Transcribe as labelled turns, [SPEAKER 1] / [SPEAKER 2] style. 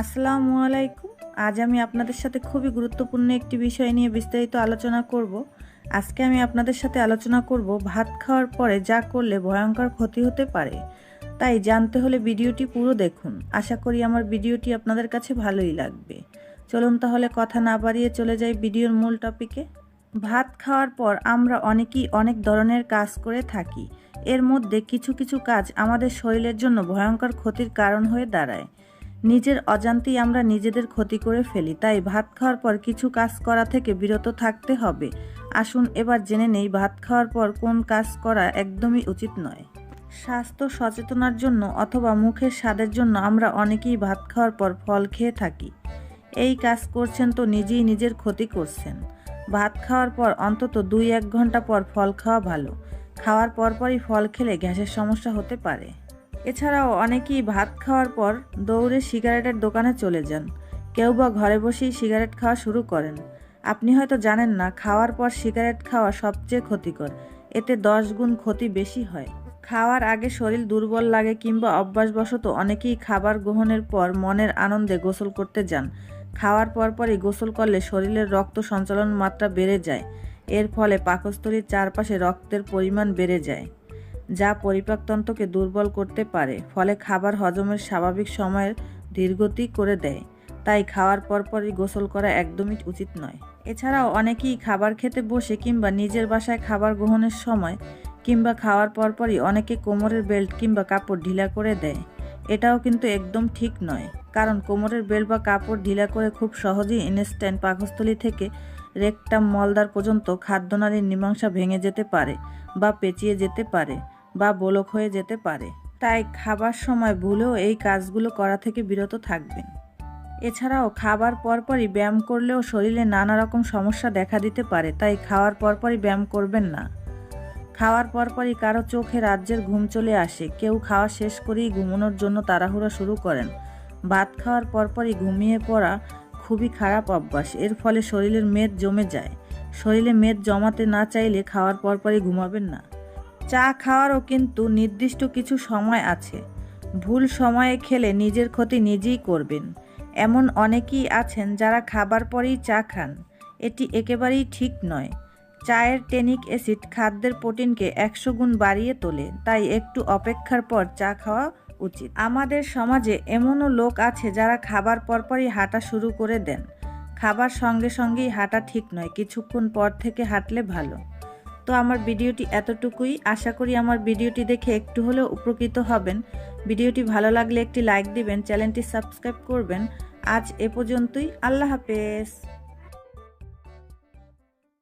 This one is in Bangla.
[SPEAKER 1] আসসালামু আলাইকুম। আজ আমি আপনাদের সাথে খুবই গুরুত্বপূর্ণ একটি বিষয় নিয়ে বিস্তারিত আলোচনা করব। আজকে আমি আপনাদের সাথে আলোচনা করব ভাত খাওয়ার পরে যা করলে ভয়ঙ্কর ক্ষতি হতে পারে। তাই জানতে হলে ভিডিওটি পুরো দেখুন। আশা করি আমার ভিডিওটি আপনাদের কাছে ভালোই লাগবে। চলুন তাহলে কথা না বাড়িয়ে চলে যাই ভিডিওর মূল টপিকে। ভাত খাওয়ার পর আমরা অনেকেই অনেক ধরনের কাজ করে থাকি। এর মধ্যে কিছু কিছু কাজ আমাদের শরীরের জন্য ভয়ঙ্কর ক্ষতির কারণ হয়ে দাঁড়ায়। নিজের অজান্তেই আমরা নিজেদের ক্ষতি করে ফেলি। তাই ভাত খাওয়ার পর কিছু কাজ করা থেকে বিরত থাকতে হবে। আসুন এবার জেনে নেই ভাত খাওয়ার পর কোন কাজ করা একদমই উচিত নয়। স্বাস্থ্য সচেতনার জন্য অথবা মুখের স্বাদের জন্য আমরা অনেকেই ভাত খাওয়ার পর ফল খেয়ে থাকি। এই কাজ করছেন তো নিজেই নিজের ক্ষতি করছেন। ভাত খাওয়ার পর অন্তত 2-1 ঘন্টা পর ফল খাওয়া ভালো। খাওয়ার পরপরই ফল খেলে গ্যাসের সমস্যা হতে পারে। এছাড়াও অনেকেই ভাত খাওয়ার পর দৌড়ে সিগারেটের দোকানে চলে যান। কেউ বা ঘরে বসেই সিগারেট খাওয়া শুরু করেন। আপনি হয়তো জানেন না, খাওয়ার পর সিগারেট খাওয়া সবচেয়ে ক্ষতিকর। এতে 10 গুণ ক্ষতি বেশি হয়। খাওয়ার আগে শরীর দুর্বল লাগে কিংবা অভ্যাসবশত অনেকেই খাবার গ্রহণের পর মনের আনন্দে গোসল করতে যান। খাওয়ার পরপরই গোসল করলে শরীরের রক্ত সঞ্চালন মাত্রা বেড়ে যায়। এর ফলে পাকস্থলীর চারপাশে রক্তের পরিমাণ বেড়ে যায়, যা পরিপাকতন্ত্রকে দুর্বল করতে পারে। ফলে খাবার হজমের স্বাভাবিক সময়ের ধীরগতি করে দেয়। তাই খাওয়ার পরপরই গোসল করা একদমই উচিত নয়। এছাড়াও অনেকেই খাবার খেতে বসে কিংবা নিজের বাসায় খাবার গ্রহণের সময় কিংবা খাওয়ার পরপরই অনেকে কোমরের বেল্ট কিংবা কাপড় ঢিলা করে দেয়। এটাও কিন্তু একদম ঠিক নয়, কারণ কোমরের বেল্ট বা কাপড় ঢিলা করে খুব সহজেই ইনস্ট্যান্ট পাকস্থলী থেকে রেকটাম মলদ্বার পর্যন্ত খাদ্যনালীর মীমাংসা ভেঙে যেতে পারে বা পেঁচিয়ে যেতে পারে বা বোলক হয়ে যেতে পারে। তাই খাবার সময় ভুলেও এই কাজগুলো করা থেকে বিরত থাকবেন। এছাড়াও খাবার পরপরই ব্যায়াম করলেও শরীরে নানা রকম সমস্যা দেখা দিতে পারে। তাই খাওয়ার পরপরই ব্যায়াম করবেন না। খাওয়ার পরপরই কারো চোখে রাজ্যের ঘুম চলে আসে। কেউ খাওয়া শেষ করেই ঘুমানোর জন্য তাড়াহুড়া শুরু করেন। ভাত খাওয়ার পরপরই ঘুমিয়ে পড়া খুবই খারাপ অভ্যাস। এর ফলে শরীরের মেদ জমে যায়। শরীরে মেদ জমাতে না চাইলে খাওয়ার পরপরই ঘুমাবেন না। চা খাওয়ারও কিন্তু নির্দিষ্ট কিছু সময় আছে। ভুল সময়ে খেলে নিজের ক্ষতি নিজেই করবেন। এমন অনেকেই আছেন যারা খাবার পরেই চা খান। এটি একেবারেই ঠিক নয়। চায়ের ট্যানিক অ্যাসিড খাদ্যের প্রোটিনকে 100 গুণ বাড়িয়ে তোলে। তাই একটু অপেক্ষার পর চা খাওয়া উচিত। আমাদের সমাজে এমনও লোক আছে যারা খাবার পরপরই হাঁটা শুরু করে দেন। খাবার সঙ্গে সঙ্গেই হাঁটা ঠিক নয়, কিছুক্ষণ পর থেকে হাঁটলে ভালো। তো আমার ভিডিওটি এতটুকুই। আশা করি আমার ভিডিওটি দেখে একটু হলেও উপকৃত হবেন। ভিডিওটি ভালো লাগলে একটি লাইক দিবেন, চ্যানেলটি সাবস্ক্রাইব করবেন। আজ এ পর্যন্তই। আল্লাহ হাফেজ।